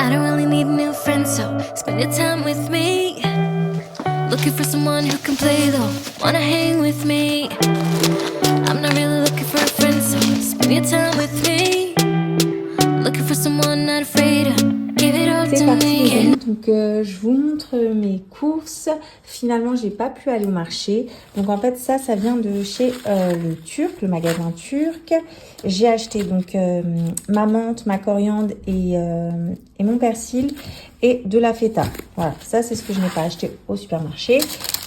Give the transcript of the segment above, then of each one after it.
I don't really need a new friend, so spend your time with me. Looking for someone who can play though, wanna hang with me. I'm not really looking for a friend, so spend your time with me. Looking for someone not afraid to give it all C'est to parti les me. amis, donc je vous montre mes courses. Finalement j'ai pas pu aller au marché. Donc en fait ça vient de chez le Turc, le magasin turc. J'ai acheté donc ma menthe, ma coriandre et mon persil et de la feta. Voilà, ça c'est ce que je n'ai pas acheté au supermarché.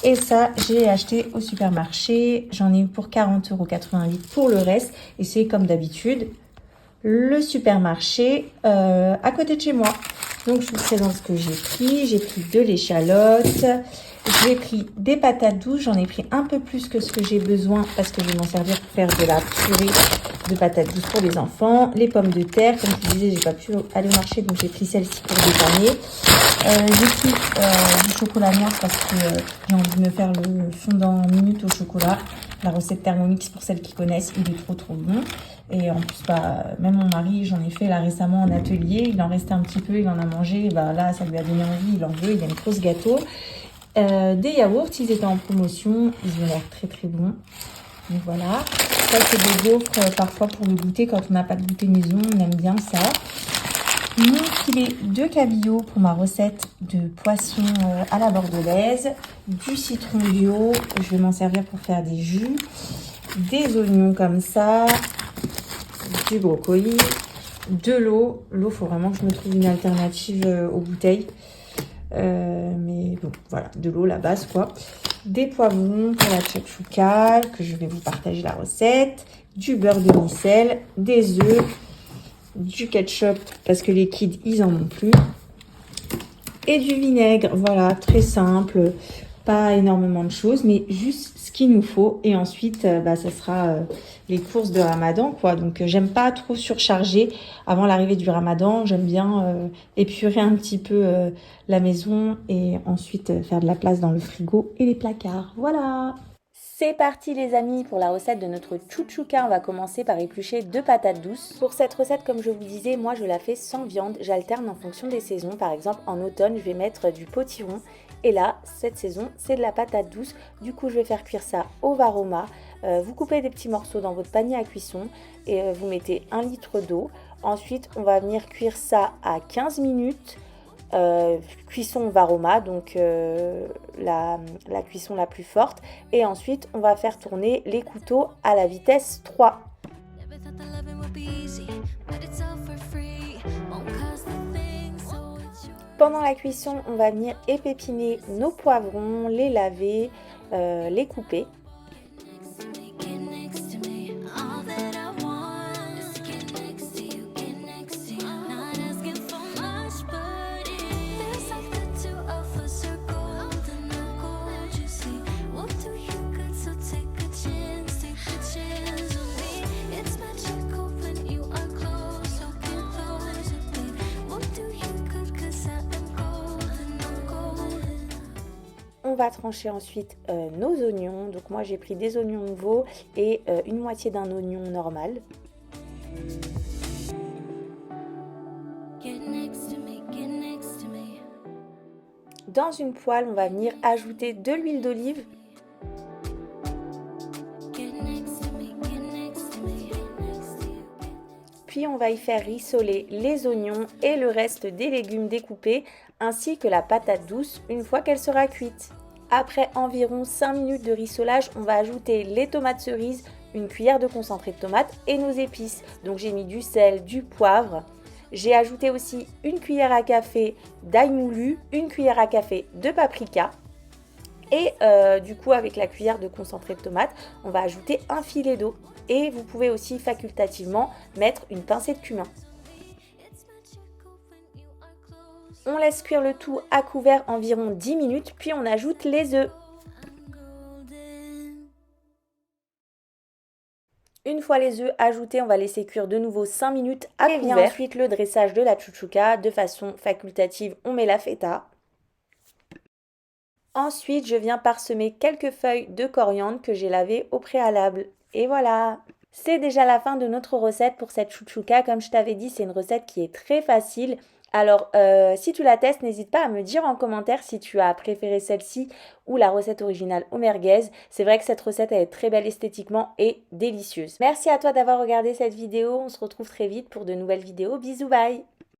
Et ça j'ai acheté au supermarché. J'en ai eu pour 40,88 € pour le reste. Et c'est comme d'habitude le supermarché à côté de chez moi. Donc, je vous présente ce que j'ai pris. J'ai pris de l'échalote. J'ai pris des patates douces. J'en ai pris un peu plus que ce que j'ai besoin parce que je vais m'en servir pour faire de la purée de patates douces pour les enfants. Les pommes de terre. Comme je vous disais, j'ai pas pu aller au marché, donc j'ai pris celle-ci pour dépanner. J'ai pris du chocolat noir parce que j'ai envie de me faire le fondant minute au chocolat. La recette Thermomix, pour celles qui connaissent, il est trop bon. Et en plus, même mon mari, j'en ai fait là récemment en atelier. Il en restait un petit peu, il en a mangé. Là, ça lui a donné envie, il en veut. Il aime trop ce gâteau. Des yaourts, ils étaient en promotion. Ils ont l'air très bons. Donc voilà. Ça, c'est des gaufres parfois pour le goûter. Quand on n'a pas de goûter maison, on aime bien ça. Mon filet de cabillaud pour ma recette de poisson à la bordelaise. Du citron bio. Je vais m'en servir pour faire des jus. Des oignons comme ça. Du brocoli, de l'eau. L'eau, il faut vraiment que je me trouve une alternative aux bouteilles. Mais bon, voilà, de l'eau, la base quoi. Des poivrons pour la tchouka, que je vais vous partager la recette. Du beurre de micelle, des œufs, du ketchup, parce que les kids, ils en ont plus. Et du vinaigre, voilà, très simple. Pas énormément de choses, mais juste ce qu'il nous faut. Et ensuite, ça sera les courses de Ramadan, quoi. Donc, j'aime pas trop surcharger avant l'arrivée du Ramadan. J'aime bien épurer un petit peu la maison et ensuite faire de la place dans le frigo et les placards. Voilà. C'est parti les amis pour la recette de notre chouchouka. On va commencer par éplucher 2 patates douces. Pour cette recette, comme je vous disais, moi je la fais sans viande. J'alterne en fonction des saisons. Par exemple, en automne, je vais mettre du potiron. Et là, cette saison, c'est de la patate douce. Du coup, je vais faire cuire ça au varoma. Vous coupez des petits morceaux dans votre panier à cuisson et vous mettez 1 litre d'eau. Ensuite, on va venir cuire ça à 15 minutes. Cuisson varoma, donc la cuisson la plus forte. Et ensuite, on va faire tourner les couteaux à la vitesse 3. Pendant la cuisson, on va venir épépiner nos poivrons, les laver, les couper. On va trancher ensuite nos oignons. Donc moi j'ai pris des oignons nouveaux et une moitié d'un oignon normal. Dans une poêle, on va venir ajouter de l'huile d'olive. Puis on va y faire rissoler les oignons et le reste des légumes découpés ainsi que la patate douce une fois qu'elle sera cuite. Après environ 5 minutes de rissolage, on va ajouter les tomates cerises, une cuillère de concentré de tomate et nos épices. Donc j'ai mis du sel, du poivre. J'ai ajouté aussi une cuillère à café d'ail moulu, une cuillère à café de paprika. Et du coup, avec la cuillère de concentré de tomate, on va ajouter un filet d'eau. Et vous pouvez aussi facultativement mettre une pincée de cumin. On laisse cuire le tout à couvert environ 10 minutes, puis on ajoute les œufs. Une fois les œufs ajoutés, on va laisser cuire de nouveau 5 minutes à couvert. Et vient ensuite le dressage de la chouchouka. De façon facultative, on met la feta. Ensuite, je viens parsemer quelques feuilles de coriandre que j'ai lavées au préalable. Et voilà! C'est déjà la fin de notre recette pour cette chouchouka. Comme je t'avais dit, c'est une recette qui est très facile. Alors, si tu la testes, n'hésite pas à me dire en commentaire si tu as préféré celle-ci ou la recette originale au merguez. C'est vrai que cette recette elle est très belle esthétiquement et délicieuse. Merci à toi d'avoir regardé cette vidéo. On se retrouve très vite pour de nouvelles vidéos. Bisous, bye!